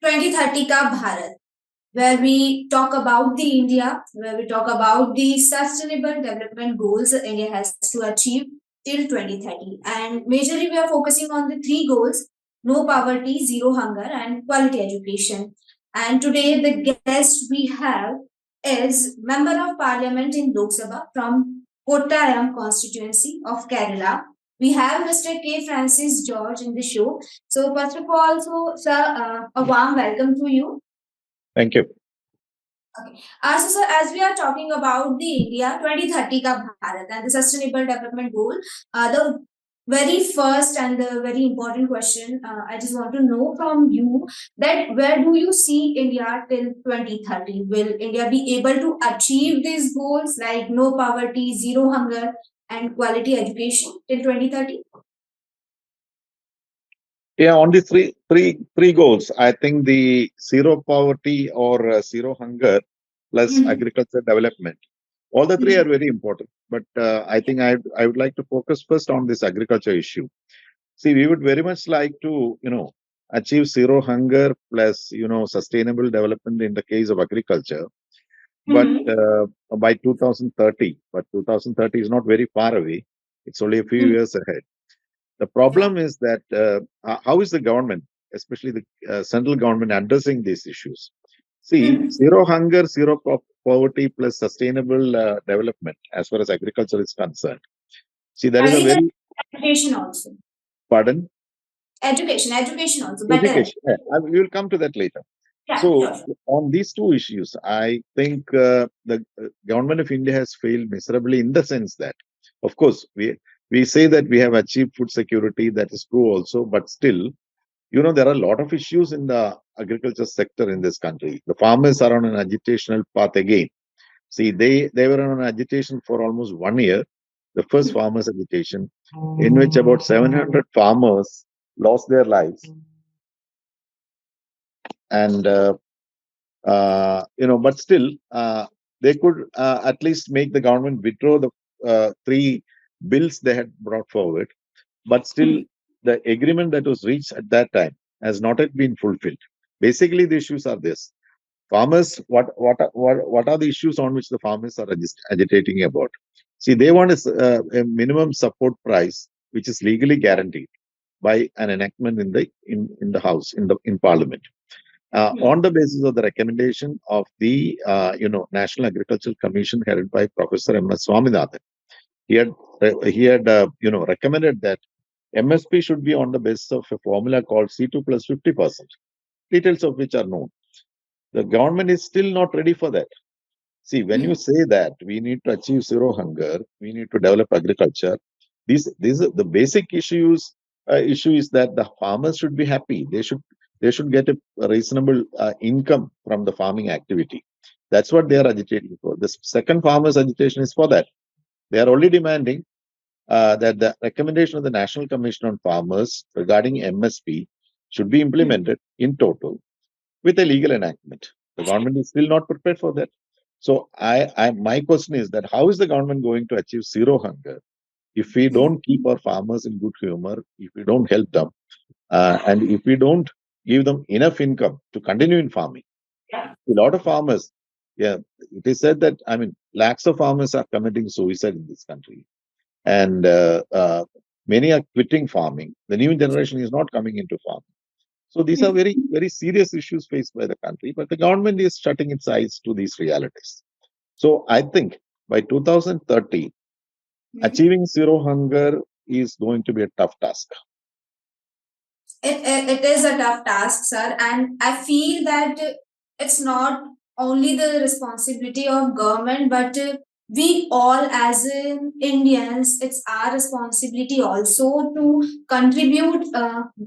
2030 ka Bharat, where we talk about the India, where we talk about the sustainable development goals India has to achieve till 2030. And majorly we are focusing on the three goals: no poverty, zero hunger, and quality education. And today the guest we have is Member of Parliament in Lok Sabha from Kottayam constituency of Kerala. We have Mr. K. Francis George in the show. So first of all, sir, a warm welcome to you. Thank you. Okay. So, sir, as we are talking about the India 2030 ka Bharat and the Sustainable Development Goal, the very first and the very important question I just want to know from you that where do you see India till 2030? Will India be able to achieve these goals like no poverty, zero hunger, and quality education till 2030? Yeah, on the three goals, I think the zero poverty or zero hunger plus agriculture development, all the three are very important. But I think I would like to focus first on this agriculture issue. See, we would very much like to achieve zero hunger plus sustainable development in the case of agriculture. But by 2030, but 2030 is not very far away. It's only a few years ahead. The problem is that how is the government, especially the central government, addressing these issues? See, zero hunger, zero poverty plus sustainable development as far as agriculture is concerned. See, there is a very... Education also. Pardon? Education also. Education. Yeah, we will come to that later. Yeah, so, sure. On these two issues, I think the government of India has failed miserably in the sense that, of course, we say that we have achieved food security. That is true also, but still, there are a lot of issues in the agriculture sector in this country. The farmers are on an agitational path again. See, they were on an agitation for almost 1 year, the first farmers agitation, in which about 700 farmers lost their lives. And but still, they could at least make the government withdraw the three bills they had brought forward. But still, the agreement that was reached at that time has not yet been fulfilled. Basically, the issues are this: farmers. What are the issues on which the farmers are agitating about? See, they want a minimum support price which is legally guaranteed by an enactment in the House in Parliament. On the basis of the recommendation of the National Agricultural Commission headed by Professor M.S. Swaminathan. He had recommended that MSP should be on the basis of a formula called C2 plus 50%, details of which are known. The government is still not ready for that. See, when you say that we need to achieve zero hunger, we need to develop agriculture, these are the basic issues. Issue is that the farmers should be happy. They should get a reasonable income from the farming activity. That's what they are agitating for. The second farmers agitation is for that. They are only demanding that the recommendation of the National Commission on Farmers regarding MSP should be implemented in total with a legal enactment. The government is still not prepared for that. So my question is that how is the government going to achieve zero hunger if we don't keep our farmers in good humor, if we don't help them, and if we don't give them enough income to continue in farming? A lot of farmers, yeah, it is said that, lakhs of farmers are committing suicide in this country. And many are quitting farming. The new generation is not coming into farming. So these are very, very serious issues faced by the country, but the government is shutting its eyes to these realities. So I think by 2030, achieving zero hunger is going to be a tough task. It is a tough task, sir, and I feel that it's not only the responsibility of government, but we all as Indians, it's our responsibility also to contribute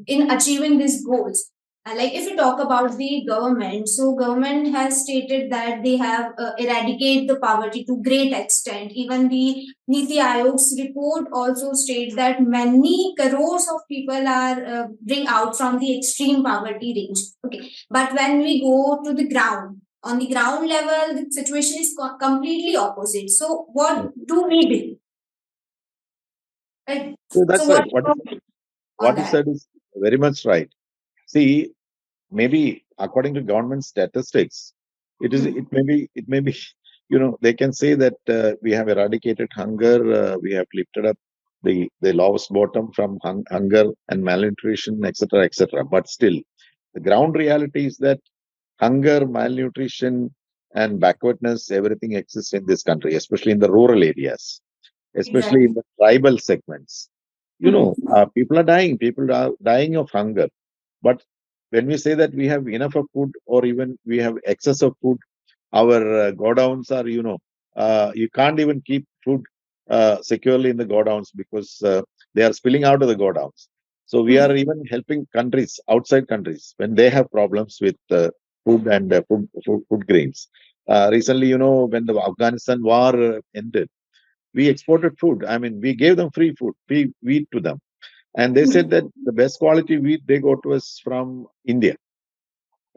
in achieving these goals. Like if you talk about the government, so government has stated that they have eradicate the poverty to great extent. Even the Niti Aayog's report also states that many crores of people are bring out from the extreme poverty range. Okay, but when we go to the ground, on the ground level, the situation is completely opposite. So, what do we do? So that's right. What you said is very much right. See, maybe according to government statistics, it may be they can say that we have eradicated hunger, we have lifted up the lowest bottom from hunger and malnutrition, etc., etc. But still, the ground reality is that hunger, malnutrition, and backwardness, everything exists in this country, especially in the rural areas, especially in Exactly. the tribal segments. Hmm. People are dying. People are dying of hunger. But when we say that we have enough of food or even we have excess of food, our godowns are, you can't even keep food securely in the godowns because they are spilling out of the godowns. So we are even helping countries, outside countries, when they have problems with food and food grains. Recently, when the Afghanistan war ended, we exported food. I mean, we gave them free food, free wheat to them. And they said that the best quality wheat they got was from India.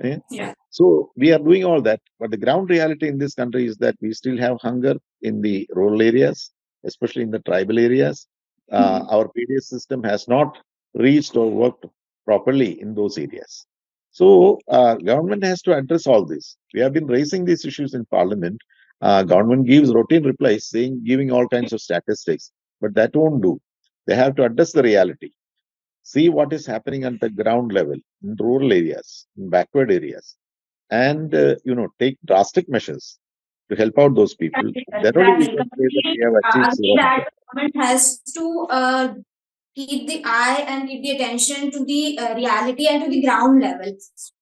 Eh? Yeah. So we are doing all that, but the ground reality in this country is that we still have hunger in the rural areas, especially in the tribal areas. Our PDS system has not reached or worked properly in those areas. So government has to address all this. We have been raising these issues in Parliament. Government gives routine replies, saying giving all kinds of statistics, but that won't do. They have to address the reality, see what is happening at the ground level in rural areas, in backward areas, and take drastic measures to help out those people. Then only we Exactly. can say that we Completely have achieved agree zero that hunger. the government has to keep the eye and keep the attention to the reality and to the ground level.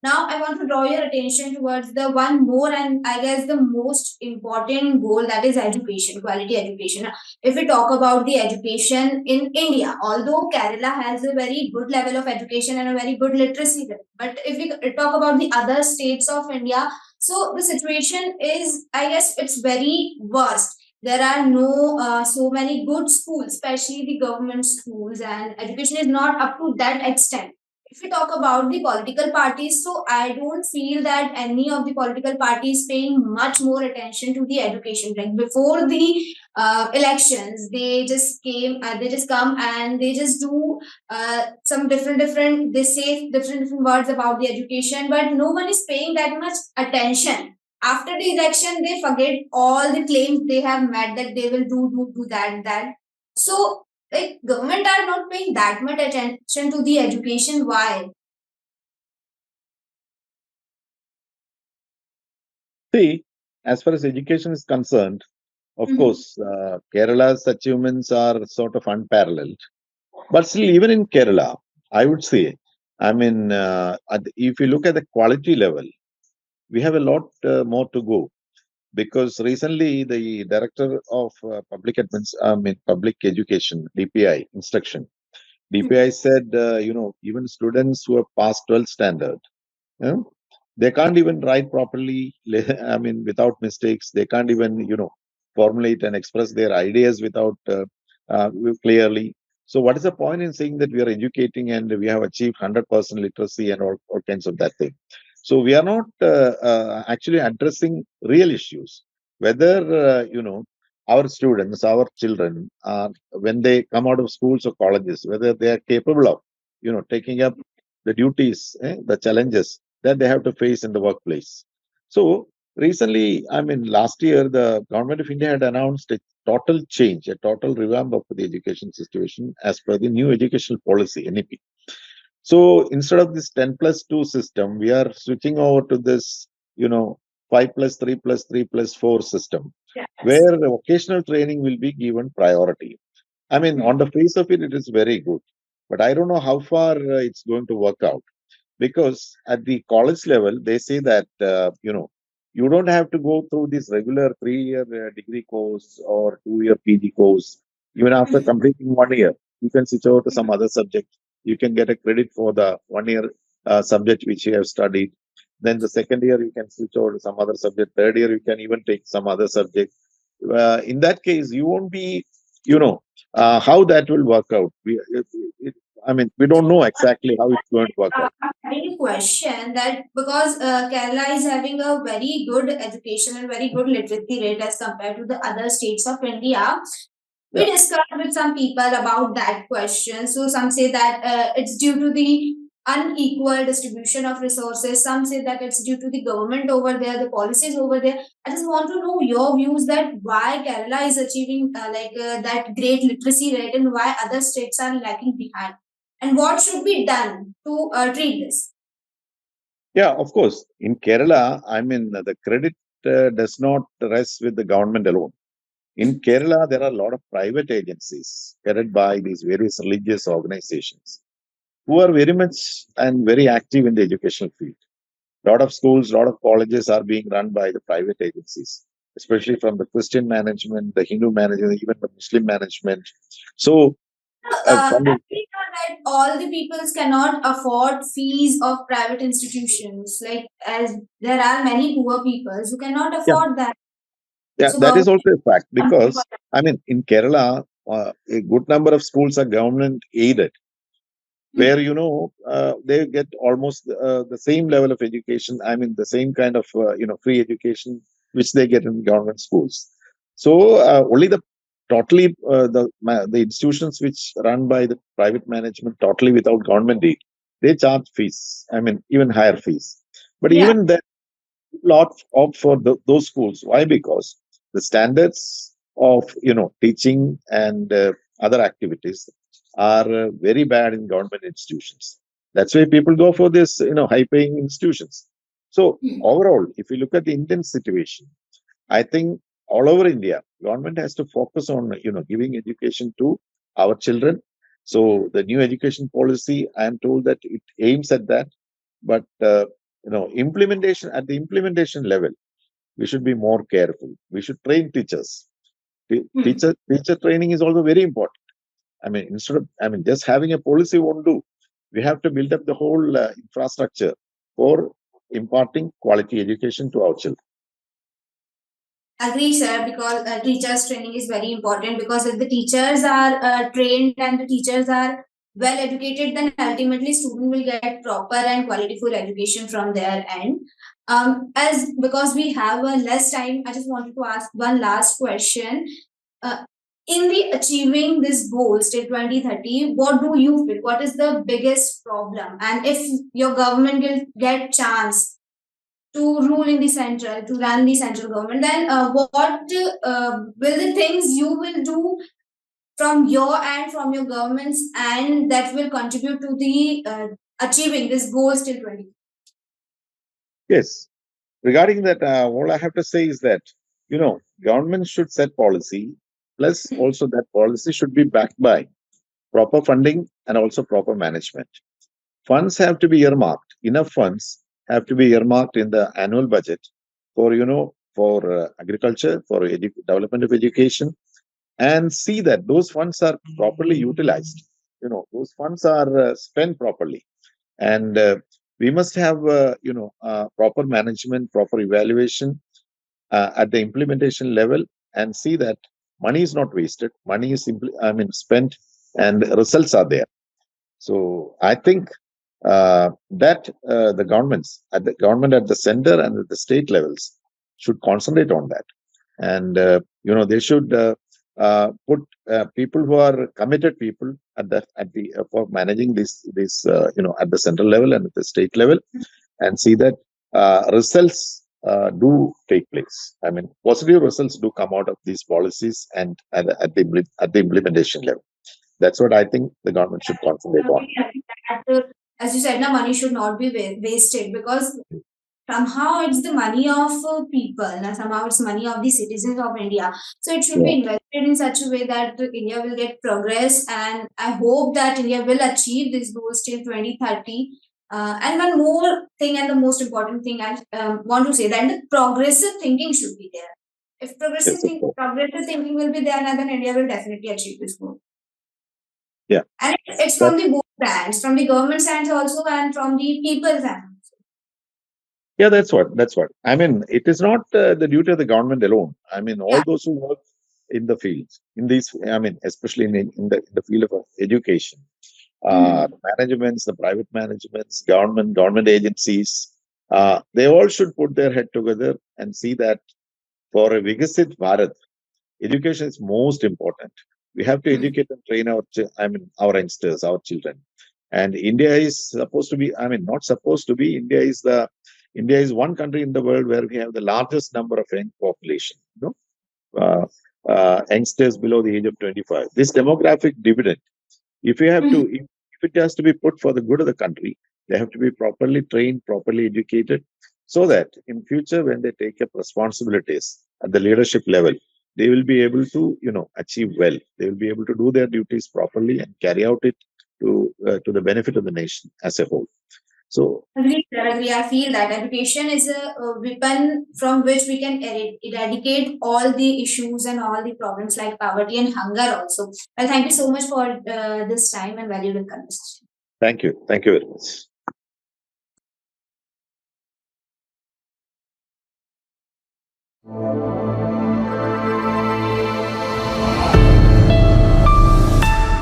Now, I want to draw your attention towards the one more and I guess the most important goal, that is education, quality education. If we talk about the education in India, although Kerala has a very good level of education and a very good literacy level, but if we talk about the other states of India, so the situation is, I guess, it's very worst. There are no so many good schools, especially the government schools, and education is not up to that extent. If we talk about the political parties, so I don't feel that any of the political parties paying much more attention to the education. Like before the elections, they just come and they just do some they say different words about the education, but no one is paying that much attention. After the election, they forget all the claims they have made that they will do that. So, like, government are not paying that much attention to the education. Why? See, as far as education is concerned, of Mhm. course, Kerala's achievements are sort of unparalleled. But still, even in Kerala, I would say, I mean, if you look at the quality level, we have a lot more to go. Because recently the director of public education, DPI instruction, DPI said, even students who have passed 12th standard, you know, they can't even write properly. I mean, without mistakes, they can't even, formulate and express their ideas without clearly. So, what is the point in saying that we are educating and we have achieved 100% literacy and all kinds of that thing? So, we are not actually addressing real issues. Whether, our students, our children, when they come out of schools or colleges, whether they are capable of, taking up the duties, the challenges that they have to face in the workplace. So recently, I mean, last year, the government of India had announced a total change, a total revamp of the education situation as per the new educational policy, NEP. So instead of this 10 plus 2 system, we are switching over to this, 5 plus 3 plus 3 plus 4 system, Yes. where the vocational training will be given priority. I mean, on the face of it, it is very good. But I don't know how far it's going to work out, because at the college level they say that you don't have to go through this regular 3 year degree course or 2 year PG course. Even after completing 1 year, you can switch over to some other subject. You can get a credit for the 1 year subject which you have studied. Then the second year you can switch over to some other subject. Third year you can even take some other subject. In that case you won't be, you know how that will work out. It, I mean, we don't know exactly how it's going to work out. I'm having a question that because Kerala is having a very good education and very good literacy rate as compared to the other states of India, we Yeah. discussed with some people about that question. So some say that it's due to the unequal distribution of resources. Some say that it's due to the government over there, the policies over there. I just want to know your views that why Kerala is achieving that great literacy rate and why other states are lacking behind, and what should be done to treat this. Yeah, of course. In Kerala, the credit does not rest with the government alone. In Kerala, there are a lot of private agencies headed by these various religious organizations who are very much and very active in the educational field. A lot of schools, a lot of colleges are being run by the private agencies, especially from the Christian management, the Hindu management, even the Muslim management. So, from I the, think that all the peoples cannot afford fees of private institutions. Like as there are many poor peoples who cannot yeah, afford that. yeah, So that is government also a fact something for because, in Kerala, a good number of schools are government aided that. where they get almost the same level of education, the same kind of free education which they get in government schools. So only the totally the institutions which run by the private management totally without government aid, they charge fees, even higher fees. But Yeah. even then people opt for those schools. Why? Because the standards of teaching and other activities are very bad in government institutions. That's why people go for this high-paying institutions. So Hmm. overall, if you look at the Indian situation, I think all over India, government has to focus on giving education to our children. So the new education policy, I am told that it aims at that, but implementation at the implementation level, we should be more careful. We should train teachers. Hmm. Teacher training is also very important. Instead of just having a policy won't do. We have to build up the whole infrastructure for imparting quality education to our children. Agree, sir, because teachers training is very important, because if the teachers are trained and the teachers are well educated, then ultimately student will get proper and qualityful education from their end. As because we have less time, I just wanted to ask one last question. Uh, in the achieving this goals till 2030, what do you feel? What is the biggest problem? And if your government will get chance to rule in the central, to run the central government, then what will the things you will do from your and from your governments, and that will contribute to the achieving this goals till 20? Yes. Regarding that, all I have to say is that government should set policy. Plus, also that policy should be backed by proper funding and also proper management. Funds have to be earmarked. Enough funds have to be earmarked in the annual budget for agriculture, for development of education, and see that those funds are properly utilized. Those funds are spent properly, and we must have proper management, proper evaluation at the implementation level, and see that money is not wasted. Money is spent, and results are there. So I think that the government at the center and at the state levels should concentrate on that, and they should put people who are committed people at the for managing this at the central level and at the state level, and see that results do take place. Positive results do come out of these policies and at the implementation level. That's what I think the government should concentrate on. As you said, now money should not be wasted, because somehow it's the money of people, and somehow it's money of the citizens of India. So it should Yeah, be invested in such a way that India will get progress, and I hope that India will achieve these goals till 2030. And one more thing, and the most important thing I want to say, that the progressive thinking should be there. If yes, of course. progressive thinking will be there, then India will definitely achieve this goal. Yeah, And it's that from the both hands, from the government hands also, and from the people's hands. yeah, that's what. It is not the duty of the government alone. Yeah. All those who work in the fields, in these, especially in the field of education, Mhm. the managements, the private managements, government agencies, they all should put their head together and see that for a Vigasit Bharat, education is most important. We have to Mhm. educate and train our youngsters, our children, And India is supposed to be, I mean, not supposed to be, India is one country in the world where we have the largest number of young population, uh, youngsters below the age of 25. This demographic dividend, if you have to, Mhm. if it has to be put for the good of the country, they have to be properly trained, properly educated, so that in future when they take up responsibilities at the leadership level, they will be able to, achieve well. They will be able to do their duties properly and carry out it to the benefit of the nation as a whole. So Agree, sir, agree. I feel that education is a weapon from which we can eradicate all the issues and all the problems like poverty and hunger also. Well, thank you so much for this time and valuable conversation. thank you very much.